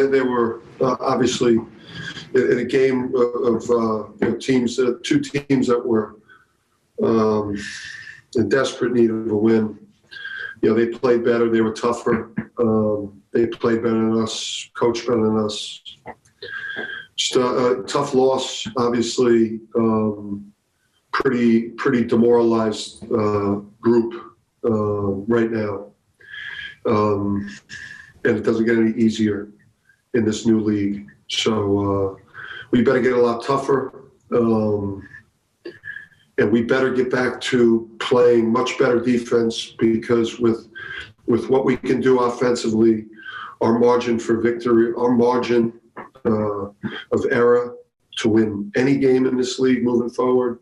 they were obviously in a game of teams, two teams that were in desperate need of a win. They played better. They were tougher. They played better than us, coached better than us. Just a tough loss, obviously. Pretty demoralized group right now. And it doesn't get any easier in this new league. So we better get a lot tougher. And we better get back to playing much better defense, because with what we can do offensively, our margin for victory, our margin of error to win any game in this league moving forward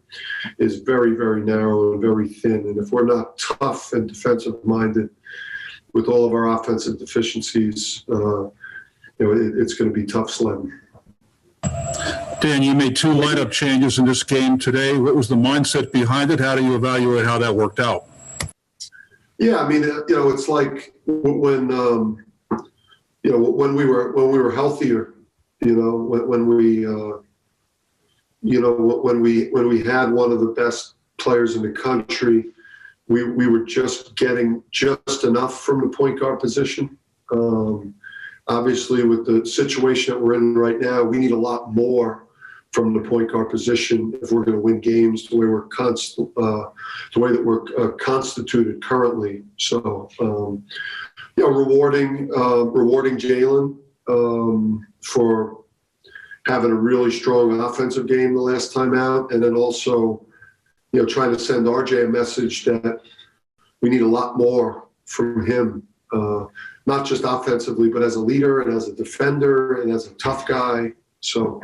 is very, very narrow and very thin. And if we're not tough and defensive-minded with all of our offensive deficiencies, it's going to be tough sledding. Dan, you made 2 lineup changes in this game today. What was the mindset behind it? How do you evaluate how that worked out? Yeah, I mean, it's like when we were healthier, when we had one of the best players in the country, we were just getting just enough from the point guard position. Obviously, with the situation that we're in right now, we need a lot more from the point guard position if we're going to win games the way that we're constituted currently. So, rewarding Jalen for having a really strong offensive game the last time out, and then also, trying to send RJ a message that we need a lot more from him. Not just offensively, but as a leader and as a defender and as a tough guy. So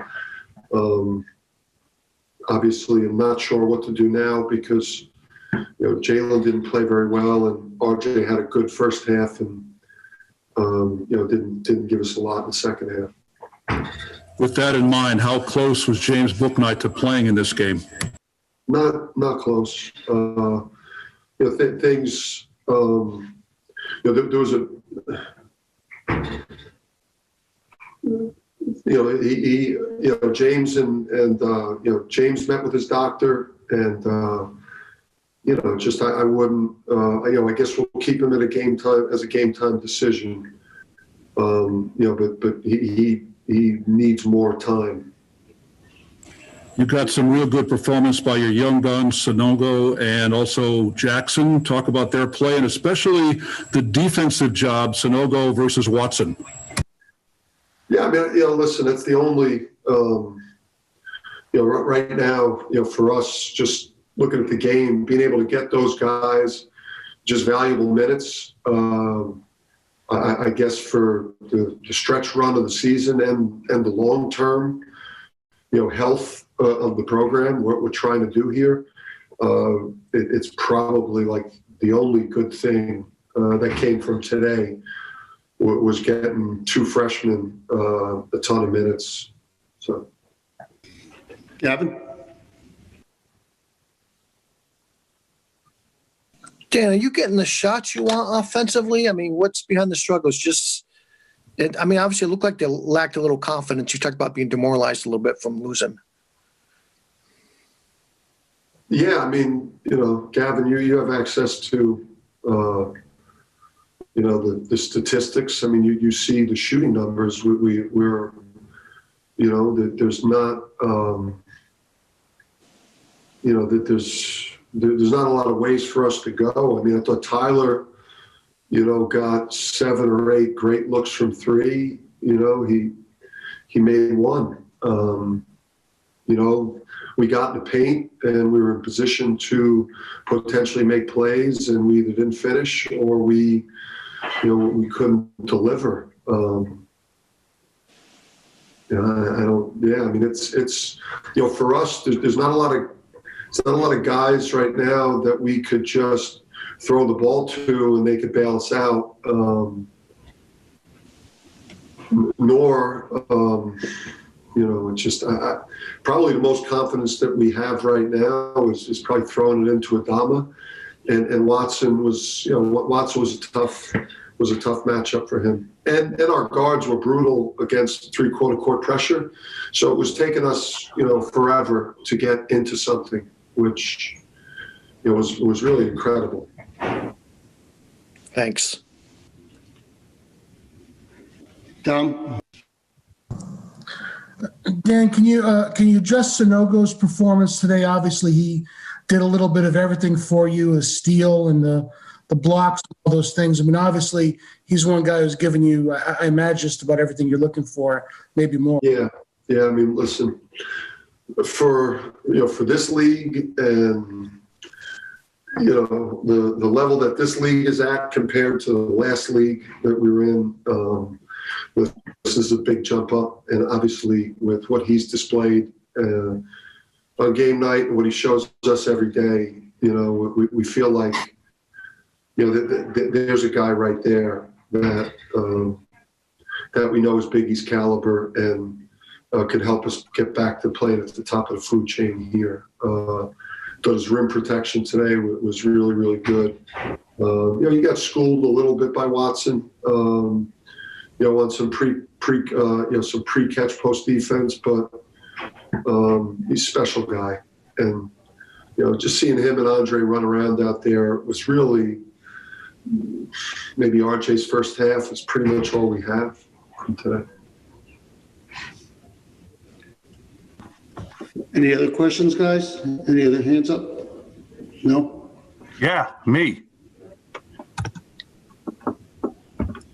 obviously I'm not sure what to do now because, Jalen didn't play very well and RJ had a good first half and, didn't give us a lot in the second half. With that in mind, how close was James Bouknight to playing in this game? Not close. Things, there was a, James and James met with his doctor and, I wouldn't, I guess we'll keep him at a game time decision. But he needs more time. You got some real good performance by your young guns, Sanogo and also Jackson. Talk about their play and especially the defensive job, Sanogo versus Watson. Yeah, I mean, listen, that's the only, right now, for us, just looking at the game, being able to get those guys just valuable minutes. I guess for the stretch run of the season and the long term, health of the program, what we're trying to do here, it's probably like the only good thing that came from today was getting 2 freshmen a ton of minutes. So, Gavin? Dan, are you getting the shots you want offensively? I mean, what's behind the struggles? Obviously it looked like they lacked a little confidence. You talked about being demoralized a little bit from losing. Yeah, I mean, Gavin, you have access to, the statistics. I mean, you see the shooting numbers. We're there's not, there's not a lot of ways for us to go. I mean, I thought Tyler, got 7 or 8 great looks from 3. He made 1. We got in the paint and we were in position to potentially make plays and we either didn't finish or we couldn't deliver. It's for us, there's not a lot of guys right now that we could just throw the ball to and they could bail us out. It's just probably the most confidence that we have right now is probably throwing it into Adama, and Watson was a tough was a tough matchup for him. And our guards were brutal against three-quarter court pressure. So it was taking us, forever to get into something, which was really incredible. Thanks. Tom? Dan, can you address Sanogo's performance today? Obviously, he did a little bit of everything for you, a steal and the blocks, all those things. I mean, obviously, he's one guy who's given you, I imagine, just about everything you're looking for, maybe more. Yeah. I mean, listen, for this league and the level that this league is at compared to the last league that we were in, this is a big jump up. And obviously, with what he's displayed on game night and what he shows us every day, we feel like there's a guy right there that we know is Big East caliber and could help us get back to playing at the top of the food chain here. Thought his rim protection today was really, really good. He got schooled a little bit by Watson, on some pre-catch post defense, but he's a special guy. And, just seeing him and Andre run around out there was really maybe RJ's first half is pretty much all we have from today. Any other questions, guys? Any other hands up? No? Yeah, me.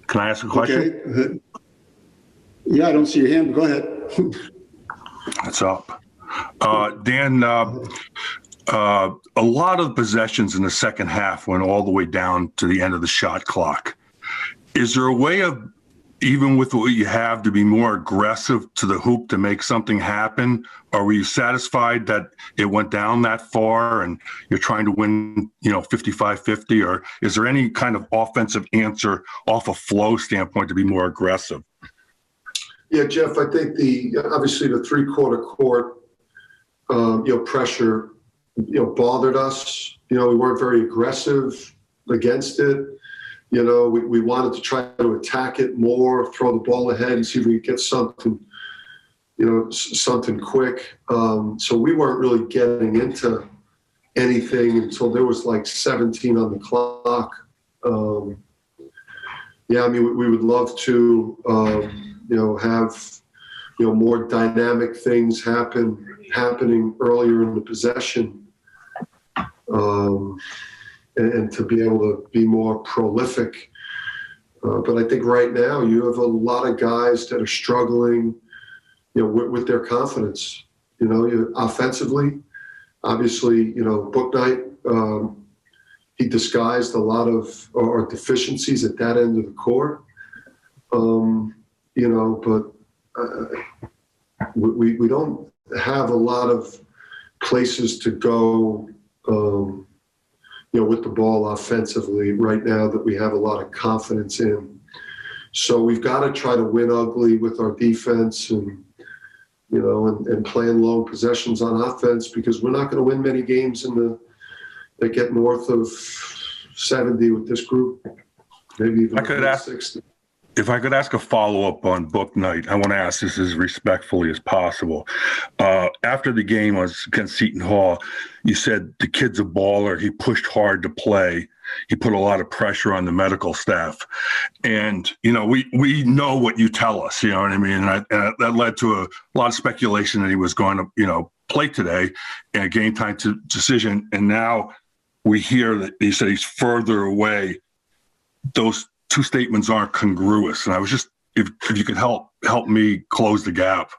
Can I ask a question? Okay. Yeah, I don't see your hand, but go ahead. What's up? Dan, a lot of possessions in the second half went all the way down to the end of the shot clock. Is there a way of, even with what you have, to be more aggressive to the hoop to make something happen? Or were you satisfied that it went down that far and you're trying to win, 55-50? Or is there any kind of offensive answer off a flow standpoint to be more aggressive? Yeah, Jeff, I think obviously the three-quarter court, pressure, bothered us. We weren't very aggressive against it. We wanted to try to attack it more, throw the ball ahead and see if we could get something, something quick. So we weren't really getting into anything until there was like 17 on the clock. We would love to, have, more dynamic things happening earlier in the possession. And to be able to be more prolific. But I think right now you have a lot of guys that are struggling, with their confidence. Offensively, obviously, Book Night, he disguised a lot of our deficiencies at that end of the court. But we don't have a lot of places to go, with the ball offensively right now that we have a lot of confidence in. So we've got to try to win ugly with our defense and playing long possessions on offense, because we're not going to win many games that get north of 70 with this group, maybe even 60. If I could ask a follow-up on Book Night, I want to ask this as respectfully as possible. After the game was against Seton Hall, you said the kid's a baller. He pushed hard to play. He put a lot of pressure on the medical staff. And, we know what you tell us, you know what I mean? And that led to a lot of speculation that he was going to, play today in a game time decision. And now we hear that he said he's further away. Those two statements aren't congruous. And I was just, if you could help me close the gap.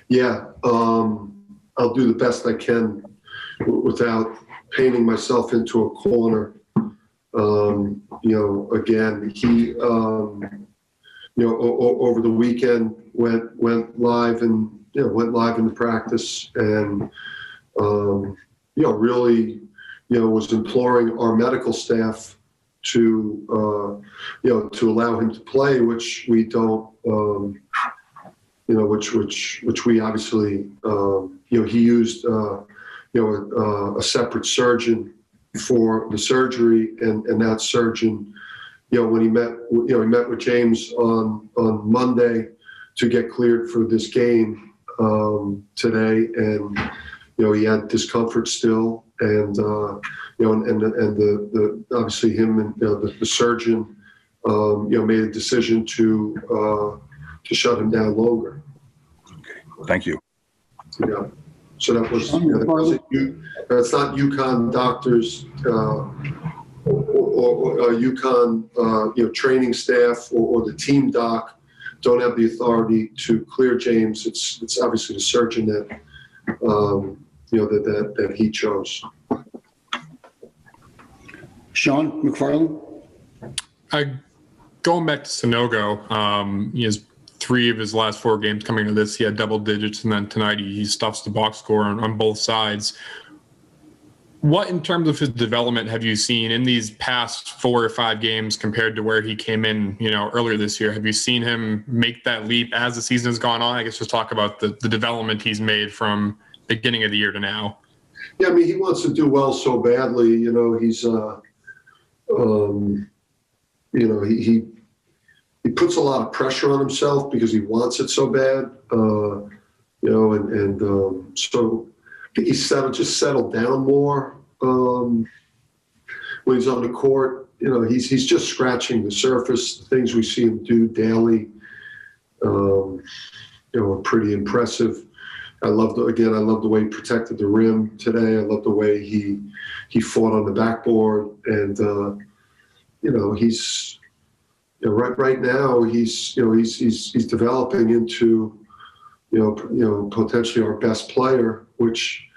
Yeah. I'll do the best I can without painting myself into a corner. Again, he, over the weekend went live and, went live in the practice and, really, was imploring our medical staff to allow him to play, which we don't, which we obviously, he used, a separate surgeon for the surgery, and that surgeon, when he met with James on Monday to get cleared for this game today, and he had discomfort still, and the obviously him and the surgeon made a decision to shut him down longer. Okay, thank you. Yeah. So that was that's not UConn doctors or UConn training staff or the team doc don't have the authority to clear James. It's obviously the surgeon that that he chose. Sean McFarland? Going back to Sanogo, he has 3 of his last 4 games coming to this. He had double digits, and then tonight he stuffs the box score on both sides. What, in terms of his development, have you seen in these past 4 or 5 games compared to where he came in, earlier this year? Have you seen him make that leap as the season has gone on? I guess just talk about the development he's made from beginning of the year to now. Yeah, I mean, he wants to do well so badly. He's he puts a lot of pressure on himself because he wants it so bad. So he's settled down more when he's on the court. He's just scratching the surface. The things we see him do daily, are pretty impressive. I love the way he protected the rim today. I love the way he fought on the backboard, and he's right now he's developing into potentially our best player, which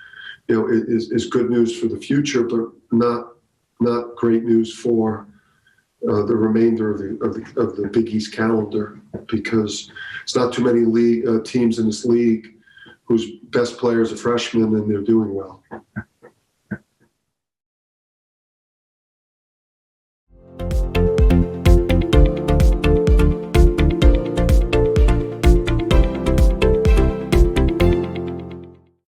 is good news for the future, but not great news for the remainder of the Big East calendar, because it's not too many teams in this league whose best player is a freshman and they're doing well.